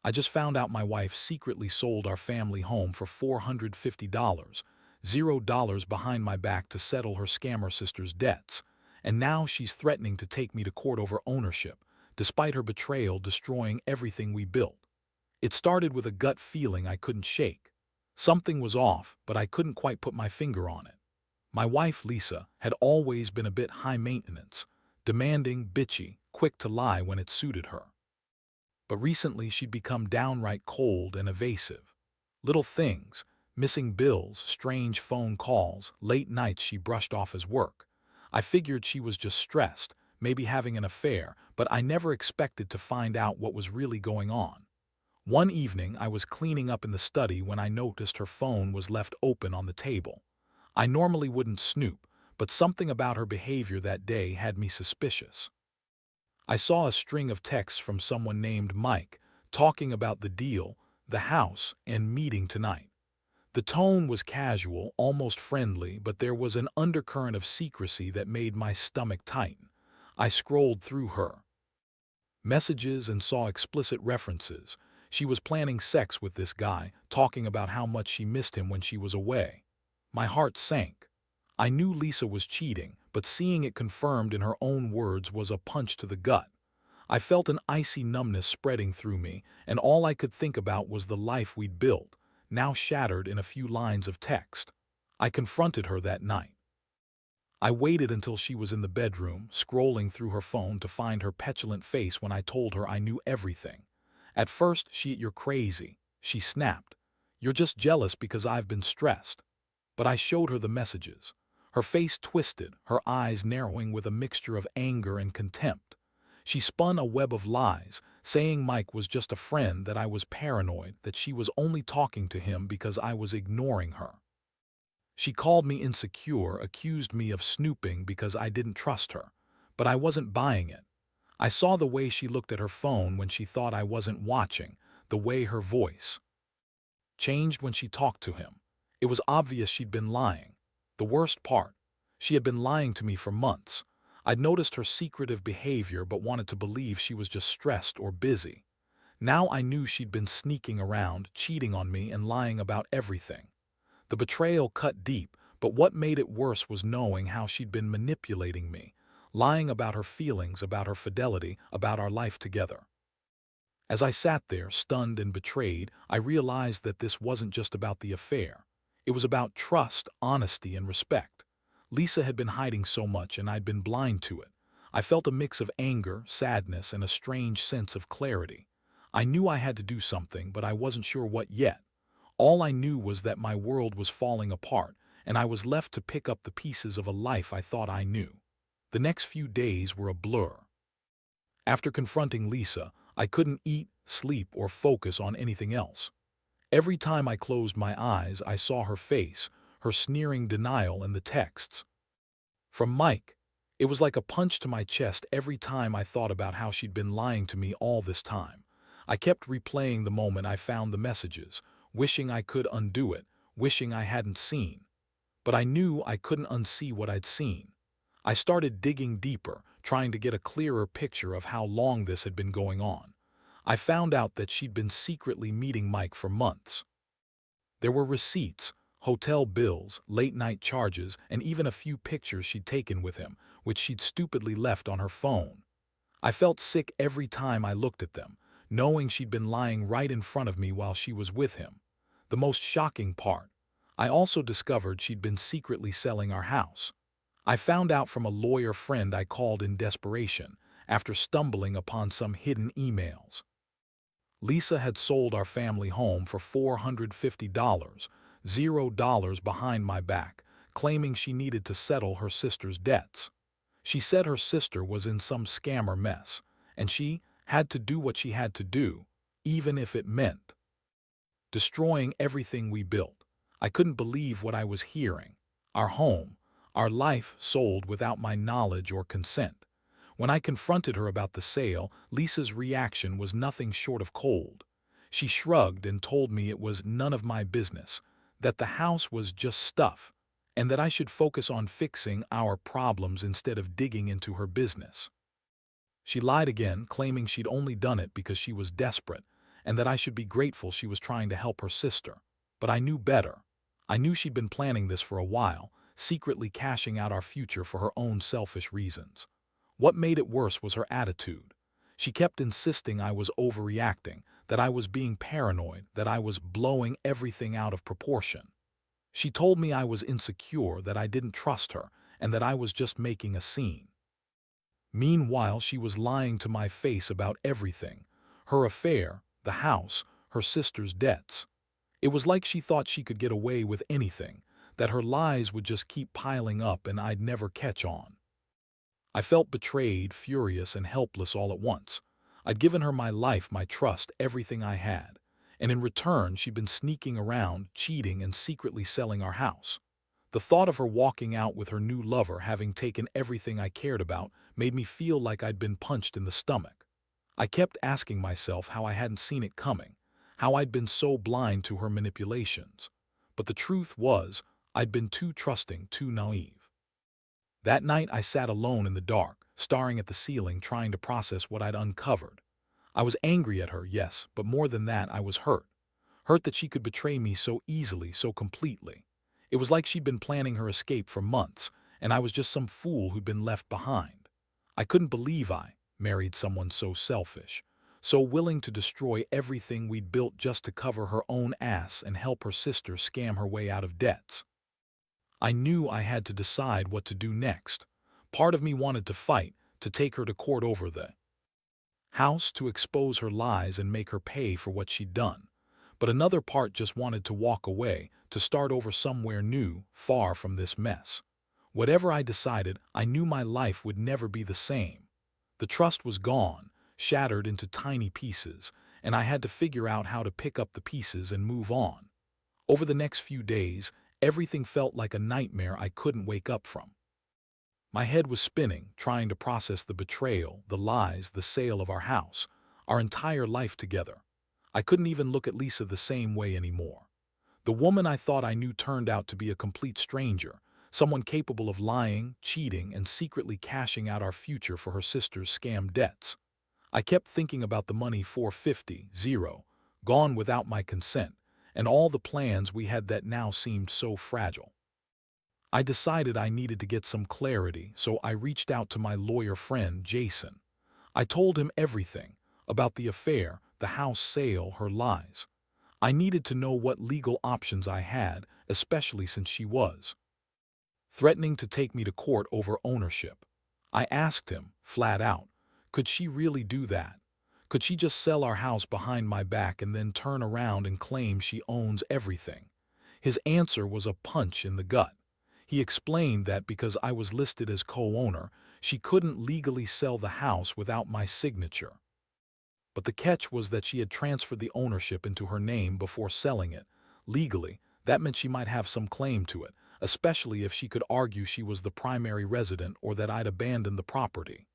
I just found out my wife secretly sold our family home for $450, $0 behind my back to settle her scammer sister's debts, and now she's threatening to take me to court over ownership, despite her betrayal destroying everything we built. It started with a gut feeling I couldn't shake. Something was off, but I couldn't quite put my finger on it. My wife, Lisa, had always been a bit high maintenance, demanding, bitchy, quick to lie when it suited her. But recently she'd become downright cold and evasive. Little things, missing bills, strange phone calls, late nights she brushed off as work. I figured she was just stressed, maybe having an affair, but I never expected to find out what was really going on. One evening I was cleaning up in the study when I noticed her phone was left open on the table. I normally wouldn't snoop, but something about her behavior that day had me suspicious. I saw a string of texts from someone named Mike, talking about the deal, the house, and meeting tonight. The tone was casual, almost friendly, but there was an undercurrent of secrecy that made my stomach tighten. I scrolled through her messages and saw explicit references. She was planning sex with this guy, talking about how much she missed him when she was away. My heart sank. I knew Lisa was cheating, but seeing it confirmed in her own words was a punch to the gut. I felt an icy numbness spreading through me, and all I could think about was the life we'd built, now shattered in a few lines of text. I confronted her that night. I waited until she was in the bedroom, scrolling through her phone to find her petulant face when I told her I knew everything. At first, "You're crazy," she snapped. "You're just jealous because I've been stressed." But I showed her the messages. Her face twisted, her eyes narrowing with a mixture of anger and contempt. She spun a web of lies, saying Mike was just a friend, that I was paranoid, that she was only talking to him because I was ignoring her. She called me insecure, accused me of snooping because I didn't trust her. But I wasn't buying it. I saw the way she looked at her phone when she thought I wasn't watching, the way her voice changed when she talked to him. It was obvious she'd been lying. The worst part, she had been lying to me for months. I'd noticed her secretive behavior but wanted to believe she was just stressed or busy. Now I knew she'd been sneaking around, cheating on me and lying about everything. The betrayal cut deep, but what made it worse was knowing how she'd been manipulating me, lying about her feelings, about her fidelity, about our life together. As I sat there, stunned and betrayed, I realized that this wasn't just about the affair. It was about trust, honesty, and respect. Lisa had been hiding so much, and I'd been blind to it. I felt a mix of anger, sadness, and a strange sense of clarity. I knew I had to do something, but I wasn't sure what yet. All I knew was that my world was falling apart, and I was left to pick up the pieces of a life I thought I knew. The next few days were a blur. After confronting Lisa, I couldn't eat, sleep, or focus on anything else. Every time I closed my eyes, I saw her face, her sneering denial, and the texts from Mike. It was like a punch to my chest every time I thought about how she'd been lying to me all this time. I kept replaying the moment I found the messages, wishing I could undo it, wishing I hadn't seen. But I knew I couldn't unsee what I'd seen. I started digging deeper, trying to get a clearer picture of how long this had been going on. I found out that she'd been secretly meeting Mike for months. There were receipts, hotel bills, late-night charges, and even a few pictures she'd taken with him, which she'd stupidly left on her phone. I felt sick every time I looked at them, knowing she'd been lying right in front of me while she was with him. The most shocking part, I also discovered she'd been secretly selling our house. I found out from a lawyer friend I called in desperation, after stumbling upon some hidden emails. Lisa had sold our family home for $450, $0 behind my back, claiming she needed to settle her sister's debts. She said her sister was in some scammer mess, and she had to do what she had to do, even if it meant destroying everything we built. I couldn't believe what I was hearing. Our home, our life sold without my knowledge or consent. When I confronted her about the sale, Lisa's reaction was nothing short of cold. She shrugged and told me it was none of my business, that the house was just stuff, and that I should focus on fixing our problems instead of digging into her business. She lied again, claiming she'd only done it because she was desperate, and that I should be grateful she was trying to help her sister. But I knew better. I knew she'd been planning this for a while, secretly cashing out our future for her own selfish reasons. What made it worse was her attitude. She kept insisting I was overreacting, that I was being paranoid, that I was blowing everything out of proportion. She told me I was insecure, that I didn't trust her, and that I was just making a scene. Meanwhile, she was lying to my face about everything: her affair, the house, her sister's debts. It was like she thought she could get away with anything, that her lies would just keep piling up and I'd never catch on. I felt betrayed, furious, and helpless all at once. I'd given her my life, my trust, everything I had. And in return, she'd been sneaking around, cheating, and secretly selling our house. The thought of her walking out with her new lover, having taken everything I cared about, made me feel like I'd been punched in the stomach. I kept asking myself how I hadn't seen it coming, how I'd been so blind to her manipulations. But the truth was, I'd been too trusting, too naive. That night I sat alone in the dark, staring at the ceiling, trying to process what I'd uncovered. I was angry at her, yes, but more than that, I was hurt. Hurt that she could betray me so easily, so completely. It was like she'd been planning her escape for months, and I was just some fool who'd been left behind. I couldn't believe I married someone so selfish, so willing to destroy everything we'd built just to cover her own ass and help her sister scam her way out of debts. I knew I had to decide what to do next. Part of me wanted to fight, to take her to court over the house, to expose her lies and make her pay for what she'd done. But another part just wanted to walk away, to start over somewhere new, far from this mess. Whatever I decided, I knew my life would never be the same. The trust was gone, shattered into tiny pieces, and I had to figure out how to pick up the pieces and move on. Over the next few days, everything felt like a nightmare I couldn't wake up from. My head was spinning, trying to process the betrayal, the lies, the sale of our house, our entire life together. I couldn't even look at Lisa the same way anymore. The woman I thought I knew turned out to be a complete stranger, someone capable of lying, cheating, and secretly cashing out our future for her sister's scam debts. I kept thinking about the money, 450, gone without my consent, and all the plans we had that now seemed so fragile. I decided I needed to get some clarity, so I reached out to my lawyer friend, Jason. I told him everything about the affair, the house sale, her lies. I needed to know what legal options I had, especially since she was threatening to take me to court over ownership. I asked him, flat out, could she really do that? Could she just sell our house behind my back and then turn around and claim she owns everything? His answer was a punch in the gut. He explained that because I was listed as co-owner, she couldn't legally sell the house without my signature. But the catch was that she had transferred the ownership into her name before selling it. Legally, that meant she might have some claim to it, especially if she could argue she was the primary resident or that I'd abandoned the property.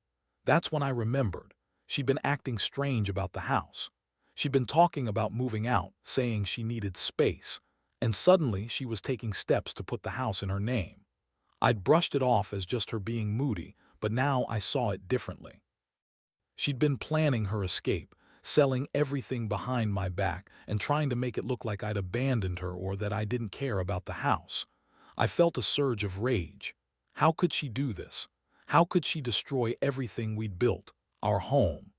That's when I remembered. She'd been acting strange about the house. She'd been talking about moving out, saying she needed space, and suddenly she was taking steps to put the house in her name. I'd brushed it off as just her being moody, but now I saw it differently. She'd been planning her escape, selling everything behind my back and trying to make it look like I'd abandoned her or that I didn't care about the house. I felt a surge of rage. How could she do this? How could she destroy everything we'd built, our home,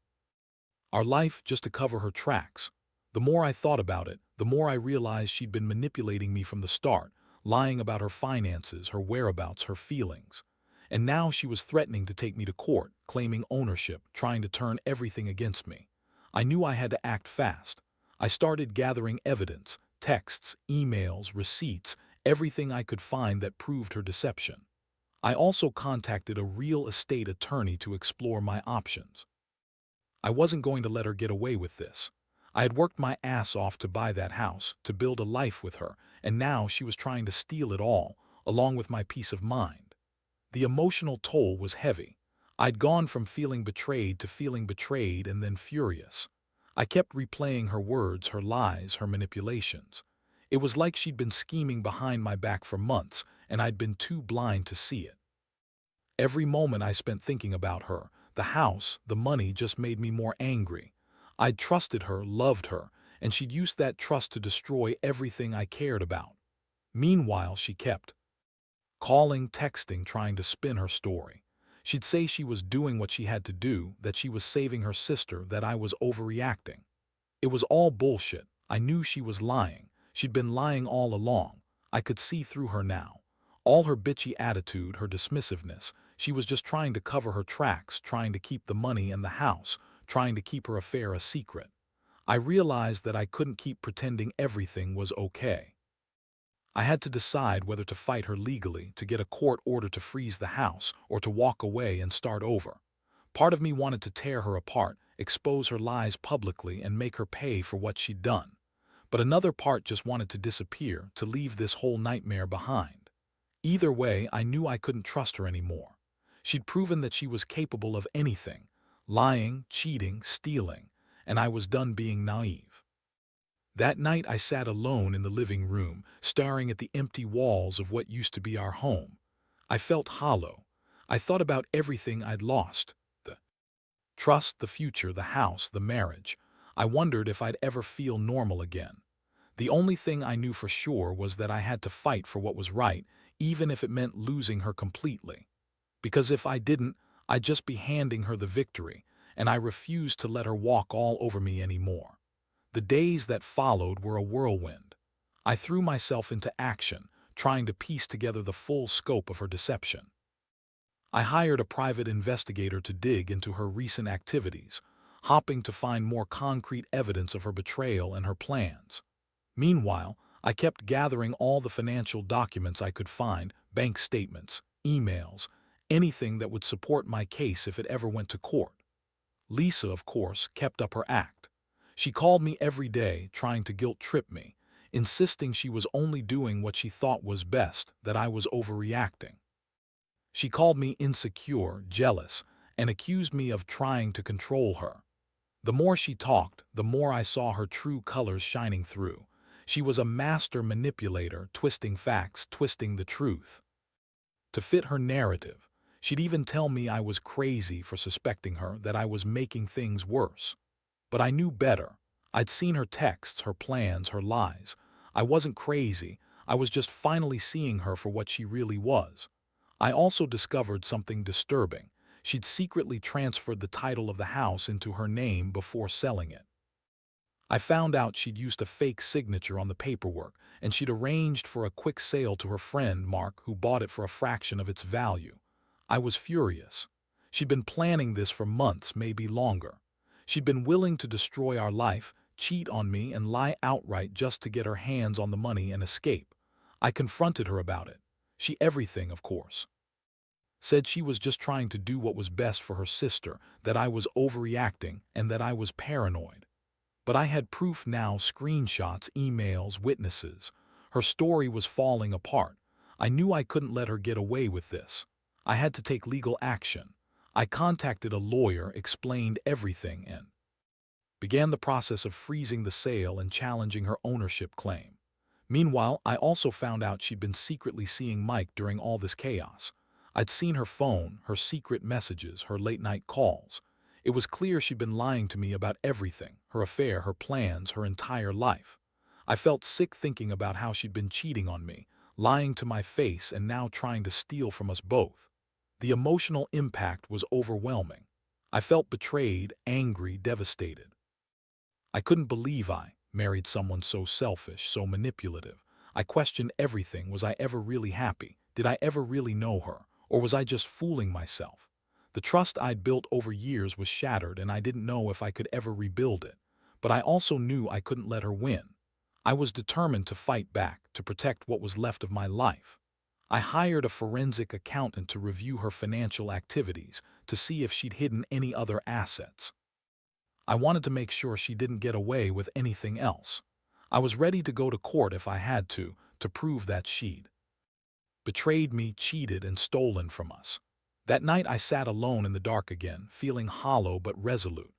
our life, just to cover her tracks? The more I thought about it, the more I realized she'd been manipulating me from the start, lying about her finances, her whereabouts, her feelings. And now she was threatening to take me to court, claiming ownership, trying to turn everything against me. I knew I had to act fast. I started gathering evidence, texts, emails, receipts, everything I could find that proved her deception. I also contacted a real estate attorney to explore my options. I wasn't going to let her get away with this. I had worked my ass off to buy that house, to build a life with her, and now she was trying to steal it all, along with my peace of mind. The emotional toll was heavy. I'd gone from feeling betrayed and then furious. I kept replaying her words, her lies, her manipulations. It was like she'd been scheming behind my back for months, and I'd been too blind to see it. Every moment I spent thinking about her, the house, the money, just made me more angry. I'd trusted her, loved her, and she'd used that trust to destroy everything I cared about. Meanwhile, she kept calling, texting, trying to spin her story. She'd say she was doing what she had to do, that she was saving her sister, that I was overreacting. It was all bullshit. I knew she was lying. She'd been lying all along. I could see through her now. All her bitchy attitude, her dismissiveness, she was just trying to cover her tracks, trying to keep the money and the house, trying to keep her affair a secret. I realized that I couldn't keep pretending everything was okay. I had to decide whether to fight her legally, to get a court order to freeze the house, or to walk away and start over. Part of me wanted to tear her apart, expose her lies publicly, and make her pay for what she'd done. But another part just wanted to disappear, to leave this whole nightmare behind. Either way, I knew I couldn't trust her anymore. She'd proven that she was capable of anything, lying, cheating, stealing, and I was done being naive. That night I sat alone in the living room, staring at the empty walls of what used to be our home. I felt hollow. I thought about everything I'd lost: the trust, the future, the house, the marriage. I wondered if I'd ever feel normal again. The only thing I knew for sure was that I had to fight for what was right, even if it meant losing her completely. Because if I didn't, I'd just be handing her the victory, and I refused to let her walk all over me anymore. The days that followed were a whirlwind. I threw myself into action, trying to piece together the full scope of her deception. I hired a private investigator to dig into her recent activities, hoping to find more concrete evidence of her betrayal and her plans. Meanwhile, I kept gathering all the financial documents I could find: bank statements, emails, anything that would support my case if it ever went to court. Lisa, of course, kept up her act. She called me every day, trying to guilt-trip me, insisting she was only doing what she thought was best, that I was overreacting. She called me insecure, jealous, and accused me of trying to control her. The more she talked, the more I saw her true colors shining through. She was a master manipulator, twisting facts, twisting the truth to fit her narrative. She'd even tell me I was crazy for suspecting her, that I was making things worse. But I knew better. I'd seen her texts, her plans, her lies. I wasn't crazy. I was just finally seeing her for what she really was. I also discovered something disturbing. She'd secretly transferred the title of the house into her name before selling it. I found out she'd used a fake signature on the paperwork, and she'd arranged for a quick sale to her friend Mark, who bought it for a fraction of its value. I was furious. She'd been planning this for months, maybe longer. She'd been willing to destroy our life, cheat on me, and lie outright just to get her hands on the money and escape. I confronted her about it. She everything, of course. Said she was just trying to do what was best for her sister, that I was overreacting, and that I was paranoid. But I had proof now: screenshots, emails, witnesses. Her story was falling apart. I knew I couldn't let her get away with this. I had to take legal action. I contacted a lawyer, explained everything, and began the process of freezing the sale and challenging her ownership claim. Meanwhile, I also found out she'd been secretly seeing Mike during all this chaos. I'd seen her phone, her secret messages, her late-night calls. It was clear she'd been lying to me about everything: her affair, her plans, her entire life. I felt sick thinking about how she'd been cheating on me, lying to my face, and now trying to steal from us both. The emotional impact was overwhelming. I felt betrayed, angry, devastated. I couldn't believe I married someone so selfish, so manipulative. I questioned everything. Was I ever really happy? Did I ever really know her? Or was I just fooling myself? The trust I'd built over years was shattered, and I didn't know if I could ever rebuild it. But I also knew I couldn't let her win. I was determined to fight back, to protect what was left of my life. I hired a forensic accountant to review her financial activities, to see if she'd hidden any other assets. I wanted to make sure she didn't get away with anything else. I was ready to go to court if I had to prove that she'd betrayed me, cheated, and stolen from us. That night I sat alone in the dark again, feeling hollow but resolute.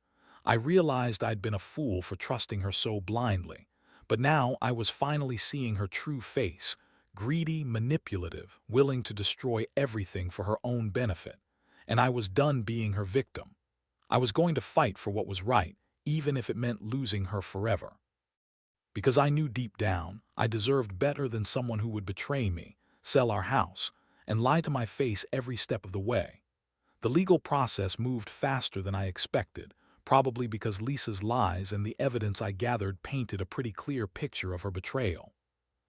I realized I'd been a fool for trusting her so blindly. But now I was finally seeing her true face: greedy, manipulative, willing to destroy everything for her own benefit. And I was done being her victim. I was going to fight for what was right, even if it meant losing her forever. Because I knew deep down I deserved better than someone who would betray me, sell our house, and lie to my face every step of the way. The legal process moved faster than I expected, probably because Lisa's lies and the evidence I gathered painted a pretty clear picture of her betrayal.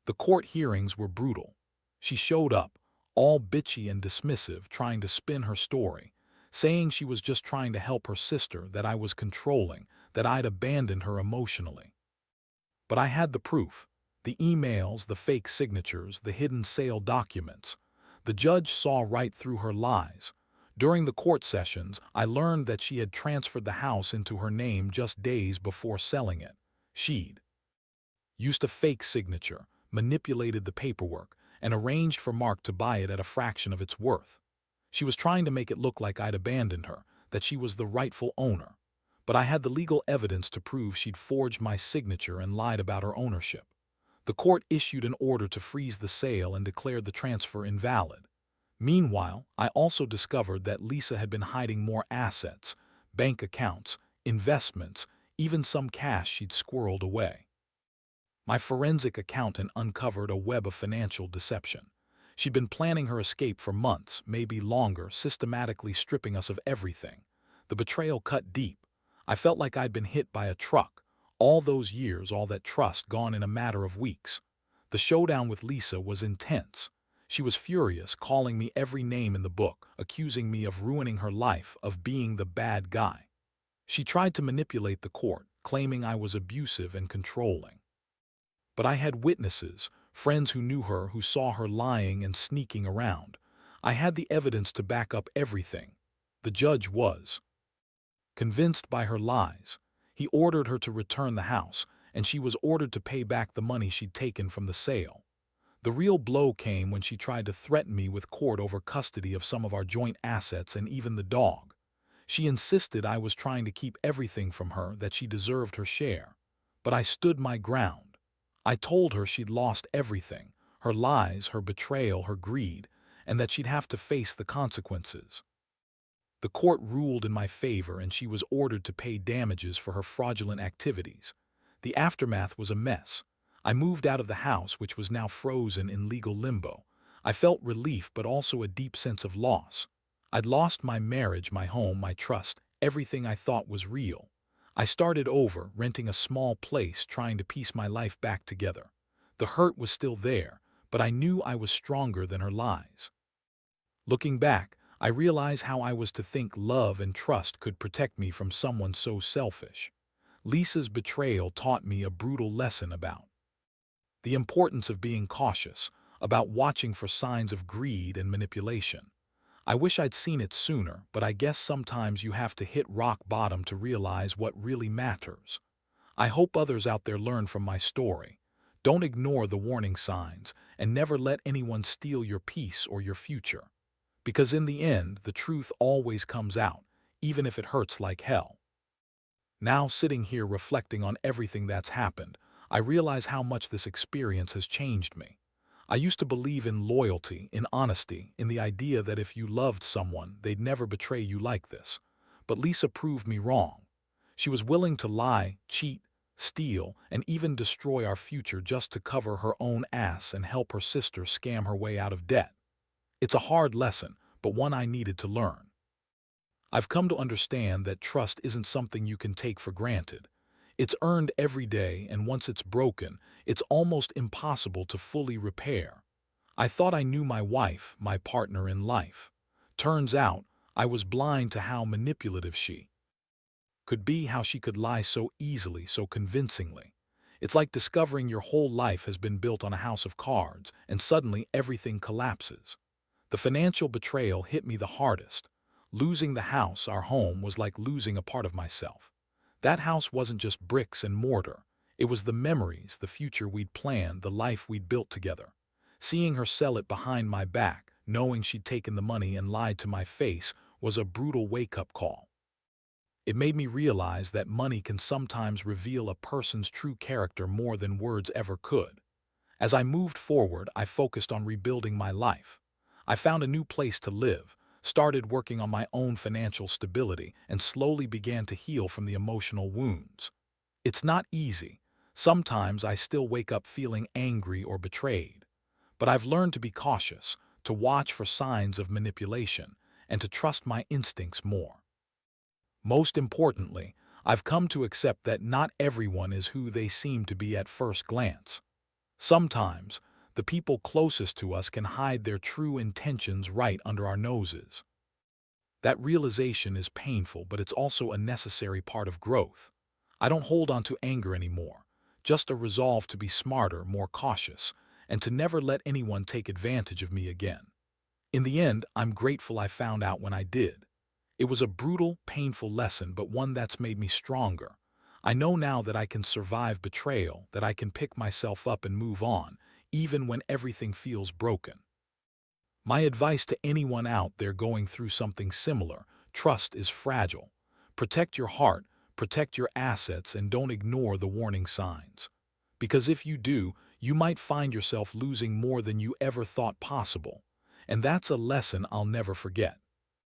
The court hearings were brutal. She showed up, all bitchy and dismissive, trying to spin her story, saying she was just trying to help her sister, that I was controlling, that I'd abandoned her emotionally. But I had the proof: the emails, the fake signatures, the hidden sale documents. The judge saw right through her lies. During the court sessions, I learned that she had transferred the house into her name just days before selling it. She'd used a fake signature, manipulated the paperwork, and arranged for Mark to buy it at a fraction of its worth. She was trying to make it look like I'd abandoned her, that she was the rightful owner. But I had the legal evidence to prove she'd forged my signature and lied about her ownership. The court issued an order to freeze the sale and declared the transfer invalid. Meanwhile, I also discovered that Lisa had been hiding more assets, bank accounts, investments, even some cash she'd squirreled away. My forensic accountant uncovered a web of financial deception. She'd been planning her escape for months, maybe longer, systematically stripping us of everything. The betrayal cut deep. I felt like I'd been hit by a truck. All those years, all that trust, gone in a matter of weeks. The showdown with Lisa was intense. She was furious, calling me every name in the book, accusing me of ruining her life, of being the bad guy. She tried to manipulate the court, claiming I was abusive and controlling. But I had witnesses, friends who knew her, who saw her lying and sneaking around. I had the evidence to back up everything. The judge was convinced by her lies. He ordered her to return the house, and she was ordered to pay back the money she'd taken from the sale. The real blow came when she tried to threaten me with court over custody of some of our joint assets and even the dog. She insisted I was trying to keep everything from her, that she deserved her share. But I stood my ground. I told her she'd lost everything: her lies, her betrayal, her greed, and that she'd have to face the consequences. The court ruled in my favor, and she was ordered to pay damages for her fraudulent activities. The aftermath was a mess. I moved out of the house, which was now frozen in legal limbo. I felt relief, but also a deep sense of loss. I'd lost my marriage, my home, my trust, everything I thought was real. I started over, renting a small place, trying to piece my life back together. The hurt was still there, but I knew I was stronger than her lies. Looking back, I realize how I was to think love and trust could protect me from someone so selfish. Lisa's betrayal taught me a brutal lesson about the importance of being cautious, about watching for signs of greed and manipulation. I wish I'd seen it sooner, but I guess sometimes you have to hit rock bottom to realize what really matters. I hope others out there learn from my story. Don't ignore the warning signs, and never let anyone steal your peace or your future. Because in the end, the truth always comes out, even if it hurts like hell. Now, sitting here reflecting on everything that's happened, I realize how much this experience has changed me. I used to believe in loyalty, in honesty, in the idea that if you loved someone, they'd never betray you like this. But Lisa proved me wrong. She was willing to lie, cheat, steal, and even destroy our future just to cover her own ass and help her sister scam her way out of debt. It's a hard lesson, but one I needed to learn. I've come to understand that trust isn't something you can take for granted. It's earned every day, and once it's broken, it's almost impossible to fully repair. I thought I knew my wife, my partner in life. Turns out, I was blind to how manipulative she could be, how she could lie so easily, so convincingly. It's like discovering your whole life has been built on a house of cards, and suddenly everything collapses. The financial betrayal hit me the hardest. Losing the house, our home, was like losing a part of myself. That house wasn't just bricks and mortar. It was the memories, the future we'd planned, the life we'd built together. Seeing her sell it behind my back, knowing she'd taken the money and lied to my face, was a brutal wake-up call. It made me realize that money can sometimes reveal a person's true character more than words ever could. As I moved forward, I focused on rebuilding my life. I found a new place to live, started working on my own financial stability, and slowly began to heal from the emotional wounds. It's not easy. Sometimes I still wake up feeling angry or betrayed. But I've learned to be cautious, to watch for signs of manipulation, and to trust my instincts more. Most importantly, I've come to accept that not everyone is who they seem to be at first glance. Sometimes, the people closest to us can hide their true intentions right under our noses. That realization is painful, but it's also a necessary part of growth. I don't hold on to anger anymore, just a resolve to be smarter, more cautious, and to never let anyone take advantage of me again. In the end, I'm grateful I found out when I did. It was a brutal, painful lesson, but one that's made me stronger. I know now that I can survive betrayal, that I can pick myself up and move on, even when everything feels broken. My advice to anyone out there going through something similar: trust is fragile. Protect your heart, protect your assets, and don't ignore the warning signs. Because if you do, you might find yourself losing more than you ever thought possible. And that's a lesson I'll never forget.